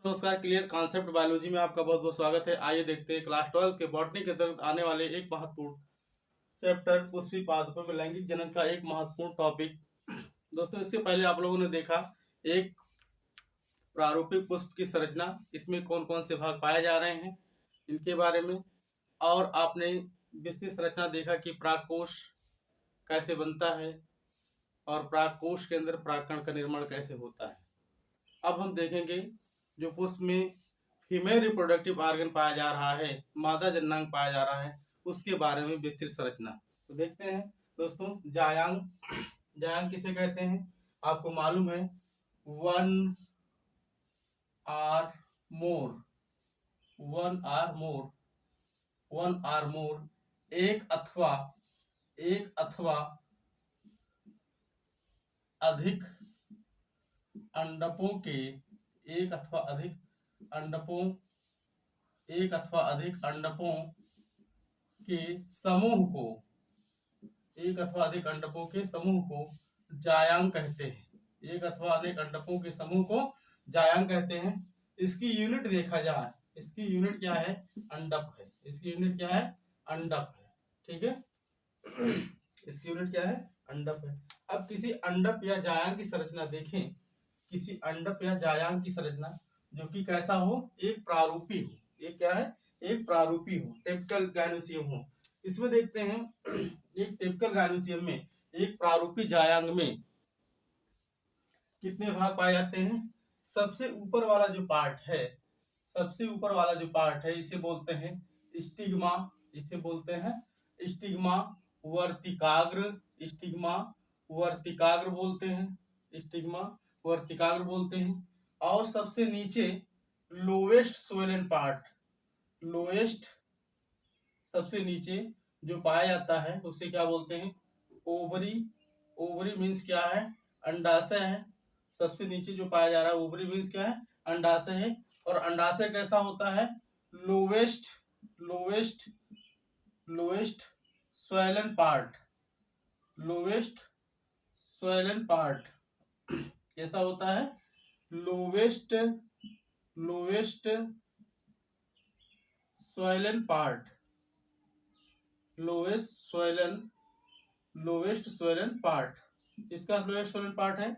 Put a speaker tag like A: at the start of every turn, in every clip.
A: नमस्कार। Clear concept biology में आपका बहुत बहुत स्वागत है। आइए देखते हैं क्लास 12 के बॉटनी के अंतर्गत आने वाले एक महत्वपूर्ण चैप्टर पुष्पी पादपों में लैंगिक जनन का एक महत्वपूर्ण टॉपिक। दोस्तों, इसके पहले आप लोगों ने देखा एक प्रारूपिक पुष्प की संरचना, इसमें कौन कौन से भाग पाए जा रहे हैं इनके बारे में, और आपने विस्तृत संरचना देखा कि परागकोश कैसे बनता है और परागकोश के अंदर परागकण का निर्माण कैसे होता है। अब हम देखेंगे जो पुष्प में फीमेल रिप्रोडक्टिव ऑर्गन पाया जा रहा है, मादा जननांग पाया जा रहा है, उसके बारे में विस्तृत संरचना। तो देखते हैं दोस्तों, जायांग। जायांग किसे कहते हैं आपको मालूम है, वन आर मोर एक अथवा अधिक अंडकों के समूह को जायांग कहते हैं। एक अथवा अनेक अंडकों के समूह को जायांग कहते हैं। इसकी यूनिट देखा जाए, इसकी यूनिट क्या है, अंडक है। इसकी यूनिट क्या है, अंडक है। ठीक है, इसकी यूनिट क्या है, अंडक है। अब किसी अंडक या जायांग की संरचना देखें, किसी अंडक या जायांग की संरचना जो कि कैसा हो, एक प्रारूपी हो। एक क्या है, एक प्रारूपी हो, टिपिकल गैनोसियम हो। इसमें देखते हैं एक टिपिकल गैनोसियम में, एक प्रारूपी जायांग में कितने भाग पाए जाते हैं। सबसे ऊपर वाला जो पार्ट है, इसे बोलते हैं स्टिग्मा। इसे बोलते हैं स्टिग्मा वर्तिकाग्र। स्टिग्मा बोलते हैं। और सबसे नीचे लोएस्ट सोइलन पार्ट, सबसे नीचे जो पाया जाता है उसे क्या बोलते हैं, ओवरी। ओवरी मीन्स क्या है, अंडाशय है। सबसे नीचे जो पाया जा रहा है ओवरी मीन्स क्या है, अंडाशय है। और अंडाशय कैसा होता है, लोवेस्ट स्वैलन पार्ट। कैसा होता है, लोवेस्ट स्वैलन पार्ट। इसका लोएस्ट स्वैलन पार्ट है।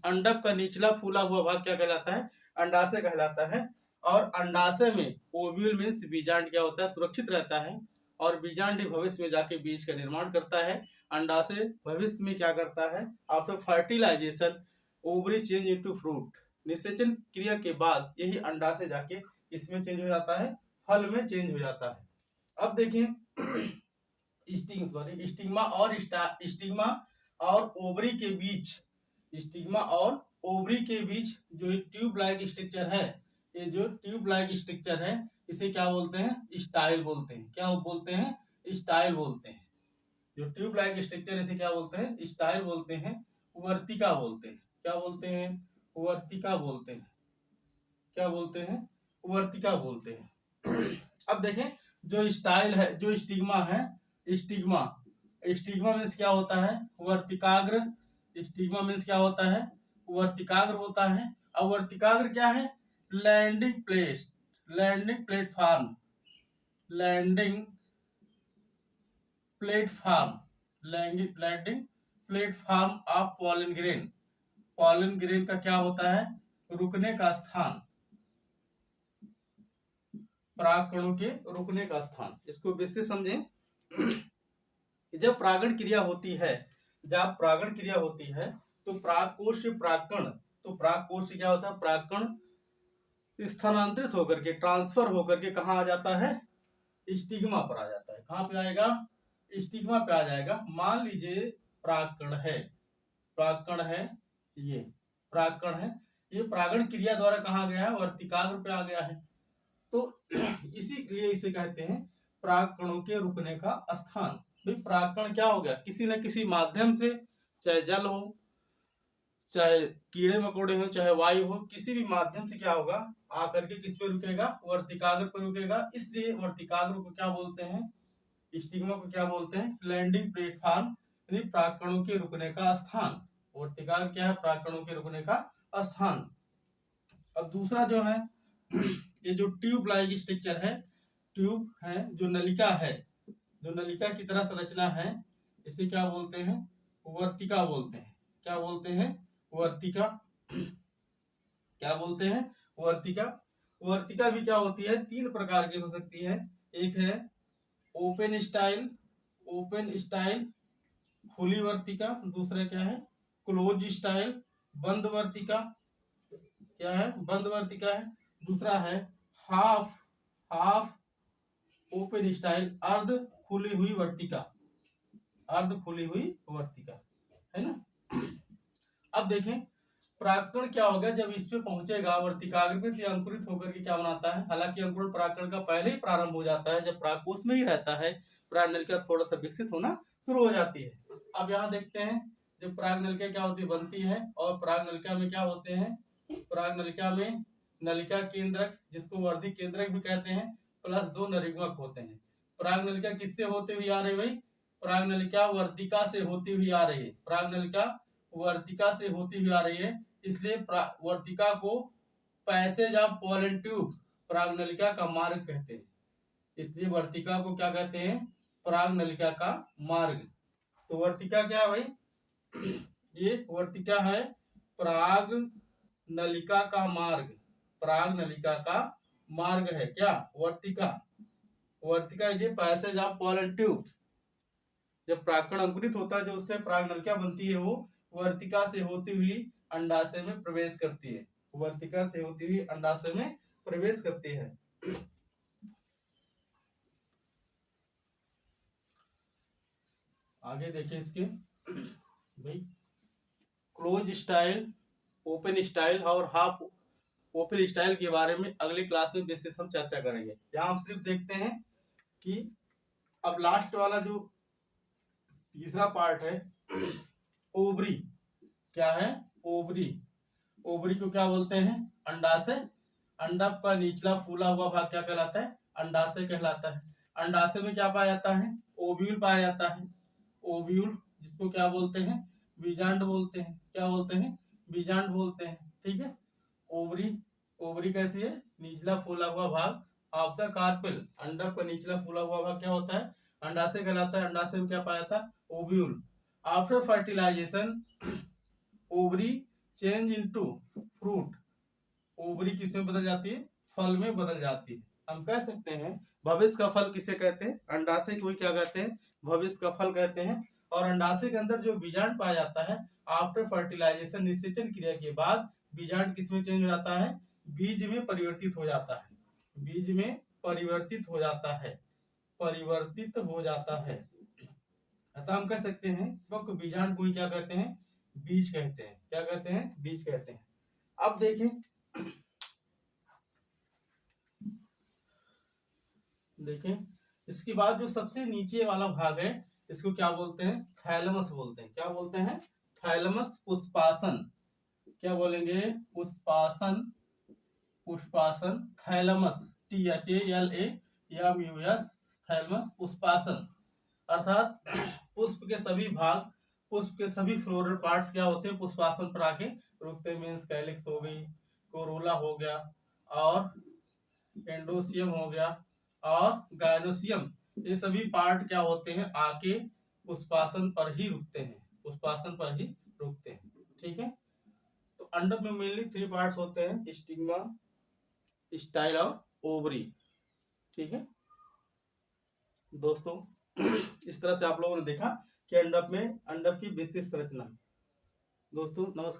A: अंडक का निचला फूला हुआ भाग क्या कहलाता है, अंडाशय कहलाता है। और अंडाशय में ओव्यूल मीन्स बीजांड क्या होता है, सुरक्षित रहता है। और बीजांड भविष्य में जाके बीज का निर्माण करता है। अंडाशय भविष्य में क्या करता है, after fertilisation ovary change into fruit. निषेचन क्रिया के बाद यही अंडाशय जाके इसमें चेंज हो जाता है, फल में चेंज हो जाता है। अब देखिए स्टिग्मा और ओवरी के बीच जो ट्यूब लाइक स्ट्रक्चर है, ये जो ट्यूब लाइक स्ट्रक्चर है इसे क्या बोलते हैं, स्टाइल बोलते हैं। क्या बोलते हैं, स्टाइल बोलते हैं। जो ट्यूब लाइक स्ट्रक्चर इसे क्या बोलते हैं, स्टाइल बोलते हैं। वर्तिका बोलते हैं। क्या बोलते हैं, वर्तिका बोलते हैं। अब देखें जो स्टाइल है, जो स्टिग्मा है, स्टिग्मा मीन्स क्या होता है, वर्तिकाग्र। स्टिग्मा मीन्स क्या होता है, वर्तिकाग्र होता है। और वर्तिकाग्र क्या है, landing platform of pollen grain का क्या होता है, रुकने का स्थान, परागकणों के रुकने का स्थान। इसको विस्तृत समझें। जब परागण क्रिया होती है तो परागकोश से परागकण, क्या होता है, परागकण स्थानांतरित होकर के, ट्रांसफर होकर के कहाँ आ जाता है, स्टिग्मा पर आ जाता है। कहाँ पे आएगा, स्टिग्मा पे आ जाएगा। मान लीजिए परागकण है, ये परागण क्रिया द्वारा कहाँ गया है, वर्तिकाग्र पे आ गया है। तो इसीलिए इसे कहते हैं परागकणों के रुकने का स्थान। भाई परागकण क्या हो गया, किसी न किसी माध्यम से, चाहे जल हो, चाहे कीड़े मकोड़े हो, चाहे वायु हो, किसी भी माध्यम से क्या होगा, आकर के किस पे रुकेगा, वर्तिकाग्र पर रुकेगा। इसलिए वर्तिकाग्र को क्या बोलते हैं, स्टिग्मा को क्या बोलते हैं, लैंडिंग प्लेटफॉर्म, यानी परागकणों के रुकने का स्थान। वर्तिकाग्र क्या है, परागकणों के रुकने का स्थान। अब दूसरा जो है ये जो ट्यूब लाइक स्ट्रक्चर है, ट्यूब है जो नलिका है, जो नलिका की तरह संरचना है, इसे क्या बोलते हैं? वर्तिका बोलते हैं। क्या बोलते हैं? वर्तिका। क्या बोलते हैं? वर्तिका। वर्तिका भी क्या होती है? तीन प्रकार की हो सकती है। एक है ओपन स्टाइल, ओपन स्टाइल खुली वर्तिका। दूसरा क्या है? क्लोज स्टाइल बंद वर्तिका। क्या है? बंद वर्तिका है। दूसरा है हाफ, हाफ ओपन स्टाइल अर्ध खुली हुई वर्तिका, अर्ध खुली हुई वर्तिका, है ना। अब देखें परागकण क्या होगा जब इस पे पहुंचेगा वर्तिकाग्र से अंकुरित होकर के क्या बनाता है। हालांकि अंकुरण परागकण का पहले ही प्रारंभ हो जाता है, जब परागकोश में ही रहता है, परागनलिका थोड़ा सा विकसित होना शुरू हो जाती है। अब यहाँ देखते हैं जब परागनलिका क्या होती है? बनती है। और परागनलिका में क्या होते हैं? परागनलिका में नलिका केंद्रक, जिसको वर्धी केंद्रक भी कहते हैं, प्लस 2 नरिग्मक होते हैं। परागनलिका किससे होते हुए आ रही भाई? परागनलिका वर्तिका से होती हुई आ रही है। परागनलिका वर्तिका से होती हुई आ रही है, इसलिए वर्तिका को पैसेज ऑफ पोलन ट्यूब परागनलिका का मार्ग कहते हैं। इसलिए वर्तिका को क्या कहते हैं? परागनलिका का मार्ग। तो वर्तिका क्या है भाई? ये वर्तिका है पराग नलिका का मार्ग, पराग नलिका का मार्ग है क्या? वर्तिका। वर्तिका is passage of pollen tube. जब परागकण अंकुरित होता है, जो उससे पराग नलिका बनती है, वो वर्तिका से होती हुई अंडाशय में प्रवेश करती है। वर्तिका से होती हुई अंडाशय में प्रवेश करती है। आगे देखिए इसके भाई क्लोज स्टाइल, ओपन स्टाइल और हाफ ओपन स्टाइल के बारे में अगली क्लास में विस्तृत हम चर्चा करेंगे। यहाँ हम सिर्फ देखते हैं कि अब लास्ट वाला जो तीसरा पार्ट है ओवरी। क्या है? ओवरी। ओवरी को क्या बोलते हैं? अंडाशय। अंडक का निचला फूला हुआ भाग क्या कहलाता है? अंडाशय कहलाता है। अंडाशय में क्या पाया जाता है? ओव्यूल पाया जाता है। ओव्यूल, जिसको क्या बोलते हैं? बीजांड बोलते हैं। क्या बोलते हैं? बीजांड बोलते हैं। ठीक है। ओवरी, ओवरी कैसी है? निचला फूला हुआ भाग ऑफ द कार्पेल। अंडक का निचला फूला हुआ भाग क्या होता है? अंडाशय कहलाता है। अंडाशय में क्या पाया था? Ovule. After fertilisation ovary change into fruit. Ovary किस में बदल जाती है? फल में बदल जाती है। हम कह सकते हैं भविष्य का फल किसे कहते हैं? अंडाशय को क्या कहते हैं? भविष्य का फल कहते हैं। और अंडाशय के अंदर जो बीजांड पाया जाता है आफ्टर फर्टिलाइजेशन, निषेचन क्रिया के बाद बीजांड किस में चेंज हो जाता है? बीज में परिवर्तित हो जाता है। बीज में परिवर्तित हो जाता है, परिवर्तित हो जाता है। अतः हम कह सकते हैं बीजांड को क्या कहते हैं? बीज कहते हैं। क्या कहते हैं? बीज कहते हैं। अब देखें इसके बाद जो सबसे नीचे वाला भाग है, इसको क्या बोलते हैं? थैलेमस बोलते हैं। क्या बोलते हैं? थैलेमस। पुष्पासन। क्या बोलेंगे? पुष्पासन, पुष्पासन। Thalamus, THALAMUS, thalamus. पुष्पासन अर्थात पुष्प के सभी भाग, पुष्प के सभी फ्लोरल पार्ट्स क्या होते हैं? पुष्पासन पर आके रुकते हैं। मीन्स कैलिक्स हो गई, कोरोला हो गया, और एंडोसियम हो गया, और गायनोसियम, ये सभी पार्ट क्या होते हैं? आके पुष्पासन पर ही रुकते हैं। पुष्पासन पर ही रुकते हैं। ठीक है। तो अंडक में मेनली 3 पार्ट्स होते हैं, स्टिग्मा, स्टाइल और ओवरी। ठीक है दोस्तों, इस तरह से आप लोगों ने देखा कि अंडक में अंडक की विशिष्ट संरचना। दोस्तों नमस्कार।